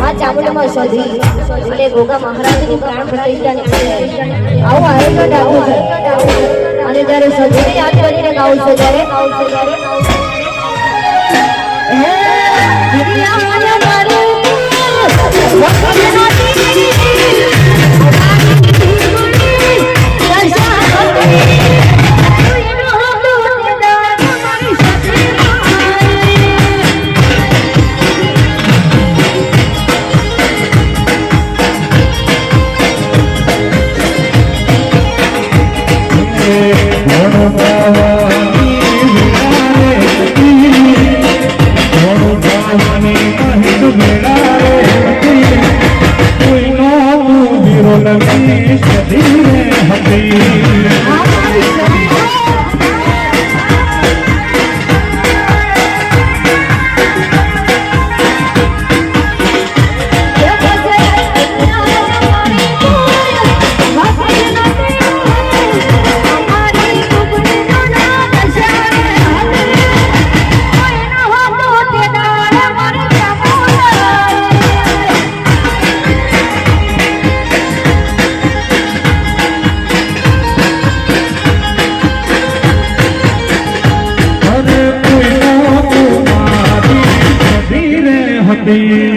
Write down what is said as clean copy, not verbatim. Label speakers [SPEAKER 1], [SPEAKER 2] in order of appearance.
[SPEAKER 1] માં ચામુંડામાં શોધી અને ગોગા મહારાજની પ્રાણ પ્રતિષ્ઠા નીકળી આવું આયોજન આવું અને જ્યારે સજીને યાદ કરીને ગાઉં છું ત્યારે
[SPEAKER 2] be